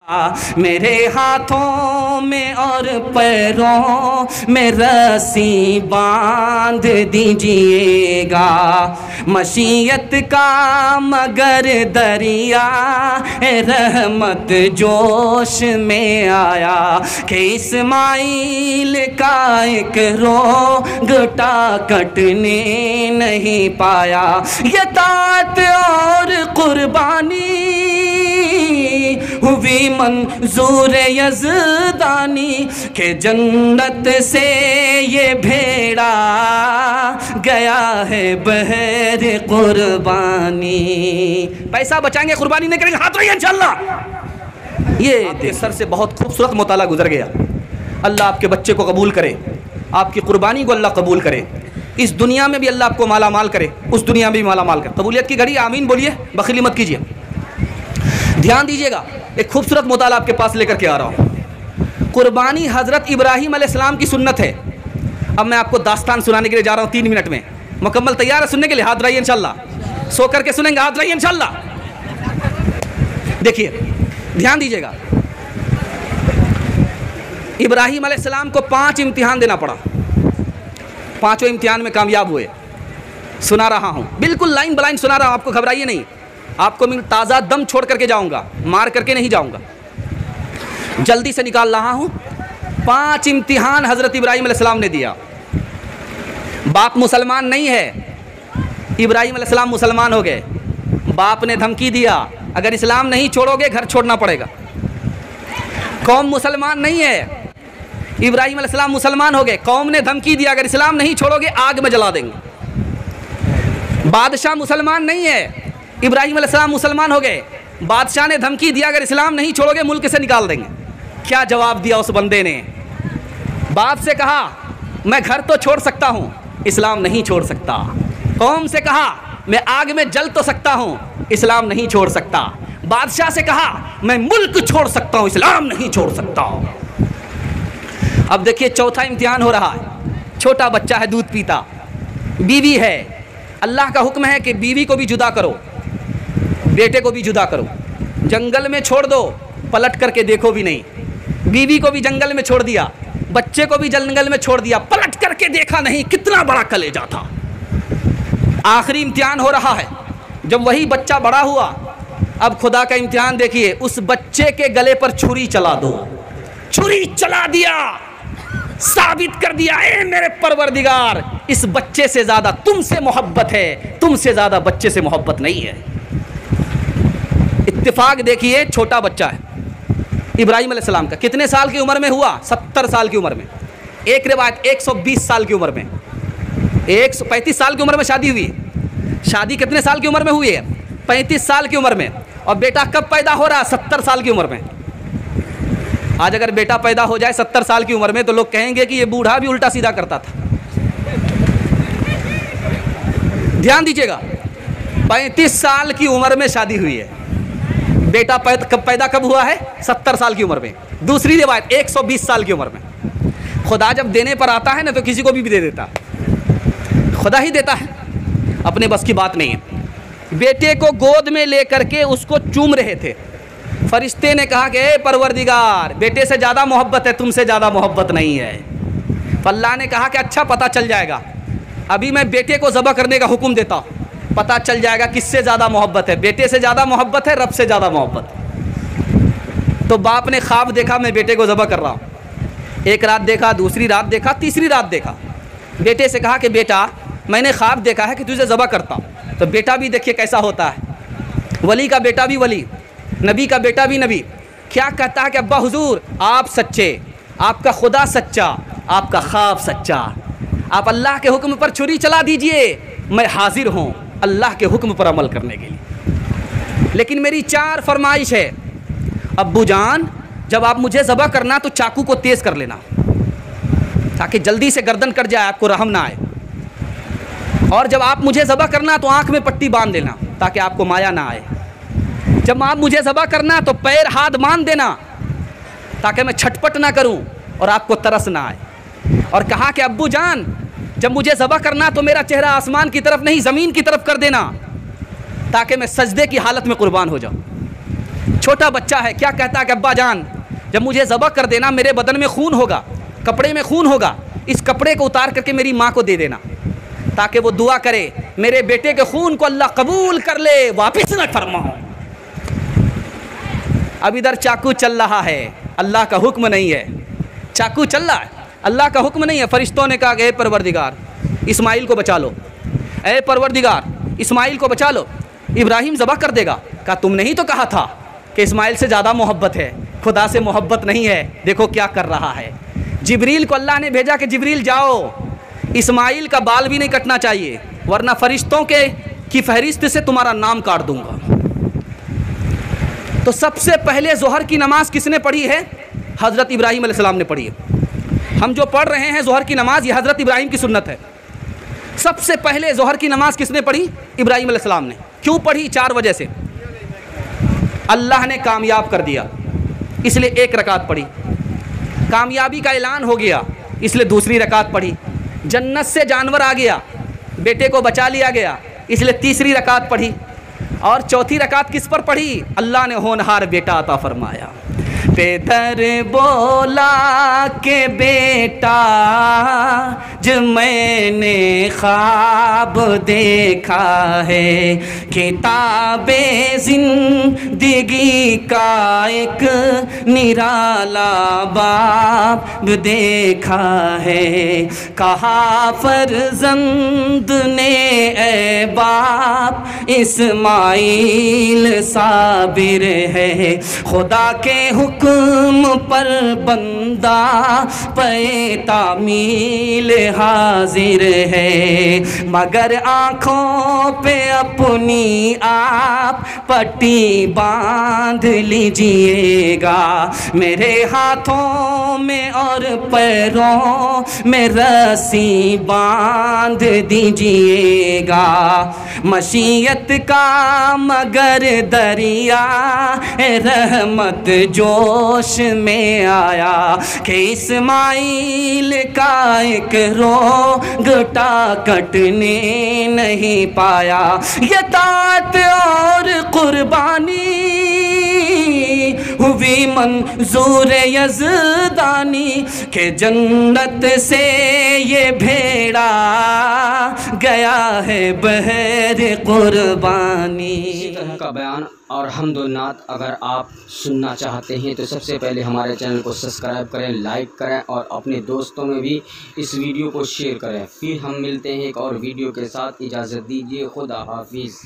मेरे हाथों में और पैरों में रस्सी बांध दीजिएगा, मशीयत का मगर दरिया रहमत जोश में आया कि इस्माइल का एक रोंगटा कटने नहीं पाया। ये तात और कुर्बानी हुई मंजूर यज़दानी के जन्नत से ये भेड़ा गया है बहर कुर्बानी। पैसा बचाएंगे, कुर्बानी नहीं करेंगे, हाथ रहिए इंशाअल्लाह। ये सर से बहुत खूबसूरत मुताला गुजर गया। अल्लाह आपके बच्चे को कबूल करे, आपकी कुर्बानी को अल्लाह कबूल करे। इस दुनिया में भी अल्लाह आपको माला माल करे, उस दुनिया में भी माला माल करे। कबूलियत की घड़ी, आमीन बोलिए, बखीली मत कीजिए। ध्यान दीजिएगा, एक खूबसूरत मुताला आपके पास लेकर के आ रहा हूँ। कुर्बानी हज़रत इब्राहीम अलैहिस्सलाम की सुन्नत है। अब मैं आपको दास्तान सुनाने के लिए जा रहा हूँ 3 मिनट में। मुकम्मल तैयार है सुनने के लिए? हाथ रहिए इंशाअल्लाह। सो करके सुनेंगे, हाथ रहिए इंशाअल्लाह। देखिए, ध्यान दीजिएगा। इब्राहीम अलैहिस्सलाम को 5 इम्तिहान देना पड़ा, 5वें इम्तिहान में कामयाब हुए। सुना रहा हूँ, बिल्कुल लाइन बाइन सुना रहा हूँ, आपको घबराइए नहीं। आपको मैं ताज़ा दम छोड़ करके जाऊंगा, मार करके नहीं जाऊंगा, जल्दी से निकाल रहा हूं। 5 इम्तिहान हज़रत इब्राहीम अलैहिस्सलाम ने दिया। बाप मुसलमान नहीं है, इब्राहीम अलैहिस्सलाम मुसलमान हो गए। बाप ने धमकी दिया, अगर इस्लाम नहीं छोड़ोगे घर छोड़ना पड़ेगा। कौम मुसलमान नहीं है, इब्राहीम अलैहिस्सलाम मुसलमान हो गए। कौम ने धमकी दिया, अगर इस्लाम नहीं छोड़ोगे आग में जला देंगे। बादशाह मुसलमान नहीं है, इब्राहीम अलैहिस्सलाम मुसलमान हो गए। बादशाह ने धमकी दिया, अगर इस्लाम नहीं छोड़ोगे मुल्क से निकाल देंगे। क्या जवाब दिया उस बंदे ने? बाप से कहा मैं घर तो छोड़ सकता हूँ, इस्लाम नहीं छोड़ सकता। कौम से कहा मैं आग में जल तो सकता हूँ, इस्लाम नहीं छोड़ सकता। बादशाह से कहा मैं मुल्क छोड़ सकता हूँ, इस्लाम नहीं छोड़ सकता। अब देखिए, चौथा इम्तिहान हो रहा है। छोटा बच्चा है, दूध पीता, बीवी है। अल्लाह का हुक्म है कि बीवी को भी जुदा करो, बेटे को भी जुदा करो, जंगल में छोड़ दो, पलट करके देखो भी नहीं। बीवी को भी जंगल में छोड़ दिया, बच्चे को भी जंगल में छोड़ दिया, पलट करके देखा नहीं। कितना बड़ा कलेजा था। आखिरी इम्तिहान हो रहा है। जब वही बच्चा बड़ा हुआ, अब खुदा का इम्तिहान देखिए, उस बच्चे के गले पर छुरी चला दो। छुरी चला दिया, साबित कर दिया, ए मेरे परवरदिगार, इस बच्चे से ज़्यादा तुमसे मोहब्बत है, तुमसे ज़्यादा बच्चे से मोहब्बत नहीं है। इत्तेफाक देखिए, छोटा बच्चा है इब्राहीम अलैहिस्सलाम का। कितने साल की उम्र में हुआ? 70 साल की उम्र में। एक रिवायत 120 साल की उम्र में, 135 साल की उम्र में शादी हुई। शादी कितने साल की उम्र में हुई है? 35 साल की उम्र में। और बेटा कब पैदा हो रहा? 70 साल की उम्र में। आज अगर बेटा पैदा हो जाए 70 साल की उम्र में तो लोग कहेंगे कि ये बूढ़ा भी उल्टा सीधा करता था। ध्यान दीजिएगा, 35 साल की उम्र में शादी हुई है। बेटा पैदा कब हुआ है? 70 साल की उम्र में। दूसरी रिवायत 120 साल की उम्र में। खुदा जब देने पर आता है ना तो किसी को भी दे देता, खुदा ही देता है, अपने बस की बात नहीं है। बेटे को गोद में लेकर के उसको चूम रहे थे। फरिश्ते ने कहा कि ए परवरदिगार, बेटे से ज़्यादा मोहब्बत है, तुमसे ज़्यादा मोहब्बत नहीं है। अल्लाह ने कहा कि अच्छा, पता चल जाएगा, अभी मैं बेटे को ज़बह करने का हुक्म देता हूँ, पता चल जाएगा किससे ज़्यादा मोहब्बत है। बेटे से ज़्यादा मोहब्बत है, रब से ज़्यादा मोहब्बत। तो बाप ने ख्वाब देखा, मैं बेटे को ज़बह कर रहा हूँ। एक रात देखा, दूसरी रात देखा, तीसरी रात देखा। बेटे से कहा कि बेटा, मैंने ख्वाब देखा है कि तुझे ज़बह करता हूँ। तो बेटा भी देखिए कैसा होता है, वली का बेटा भी वली, नबी का बेटा भी नबी। क्या कहता है कि अब्बा हुजूर, आप सच्चे, आपका खुदा सच्चा, आपका ख्वाब सच्चा, आप अल्लाह के हुक्म पर छुरी चला दीजिए, मैं हाजिर हूँ अल्लाह के हुक्म पर अमल करने के लिए। लेकिन मेरी 4 फरमाइश है। अब्बू जान, जब आप मुझे ज़बह करना तो चाकू को तेज़ कर लेना ताकि जल्दी से गर्दन कट जाए, आपको रहम ना आए। और जब आप मुझे ज़बह करना तो आँख में पट्टी बांध लेना ताकि आपको माया ना आए। जब आप मुझे ज़बह करना तो पैर हाथ बांध देना ताकि मैं छटपट ना करूं और आपको तरस ना आए। और कहा कि अब्बू जान, जब मुझे ज़बह करना तो मेरा चेहरा आसमान की तरफ नहीं ज़मीन की तरफ कर देना ताकि मैं सजदे की हालत में कुर्बान हो जाऊं। छोटा बच्चा है, क्या कहता है कि अब्बा जान जब मुझे ज़बह कर देना, मेरे बदन में खून होगा, कपड़े में खून होगा, इस कपड़े को उतार करके मेरी माँ को दे देना, ताकि वो दुआ करे मेरे बेटे के खून को अल्लाह कबूल कर ले, वापस न फरमाओ। अब इधर चाकू चल रहा है, अल्लाह का हुक्म नहीं है, चाकू चल रहा है, अल्लाह का हुक्म नहीं है। फरिश्तों ने कहा कि ए परवरदिगार इस्माइल को बचा लो, ए परवरदिगार इस्माइल को बचा लो, इब्राहिम ज़बह कर देगा। कहा तुमने ही तो कहा था कि इस्माइल से ज़्यादा मोहब्बत है, खुदा से मोहब्बत नहीं है। देखो क्या कर रहा है। जिब्रील को अल्लाह ने भेजा कि जिब्रील जाओ, इस्माइल का बाल भी नहीं कटना चाहिए, वरना फरिश्तों की फहरिस्त से तुम्हारा नाम काट दूंगा। तो सबसे पहले ज़ोहर की नमाज किसने पढ़ी है? हज़रत इब्राहीम अलैहिस्सलाम ने पढ़ी है। हम जो पढ़ रहे हैं ज़ोहर की नमाज, ये हज़रत इब्राहीम की सुन्नत है। सबसे पहले ज़ोहर की नमाज किसने पढ़ी? इब्राहीम अलैहिस्सलाम ने। क्यों पढ़ी? 4 वजह से। अल्लाह ने कामयाब कर दिया, इसलिए 1 रकात पढ़ी। कामयाबी का ऐलान हो गया, इसलिए 2री रकात पढ़ी। जन्नत से जानवर आ गया, बेटे को बचा लिया गया, इसलिए 3री रकात पढ़ी। और 4थी रकात किस पर पढ़ी? अल्लाह ने होनहार बेटा अता फरमाया। पेदर बोला के बेटा जो मैंने ख्वाब देखा है, किताबे जिंदगी का एक निराला बाब देखा है। कहा फर्जंद ने ए बाप इस्माइल साबिर है, खुदा के हुक्म पर बंदा पे तामील हाजिर है। मगर आँखों पे अपनी आप पट्टी बांध लीजिएगा, मेरे हाथों में और पैरों में रस्सी बांध दीजिएगा। मशीयत का मगर दरिया रहमत जोश में आया कि इस्माइल का एक रोंगटा कटने नहीं पाया। ये तात और कुर्बानी हुई मंजूर यज़दानी के जन्नत से ये भेड़ा गया है बहर कुर्बानी। इसी तरह का बयान और हम्दुन्नात अगर आप सुनना चाहते हैं तो सबसे पहले हमारे चैनल को सब्सक्राइब करें, लाइक करें और अपने दोस्तों में भी इस वीडियो को शेयर करें। फिर हम मिलते हैं एक और वीडियो के साथ। इजाज़त दीजिए, खुदा हाफिज़।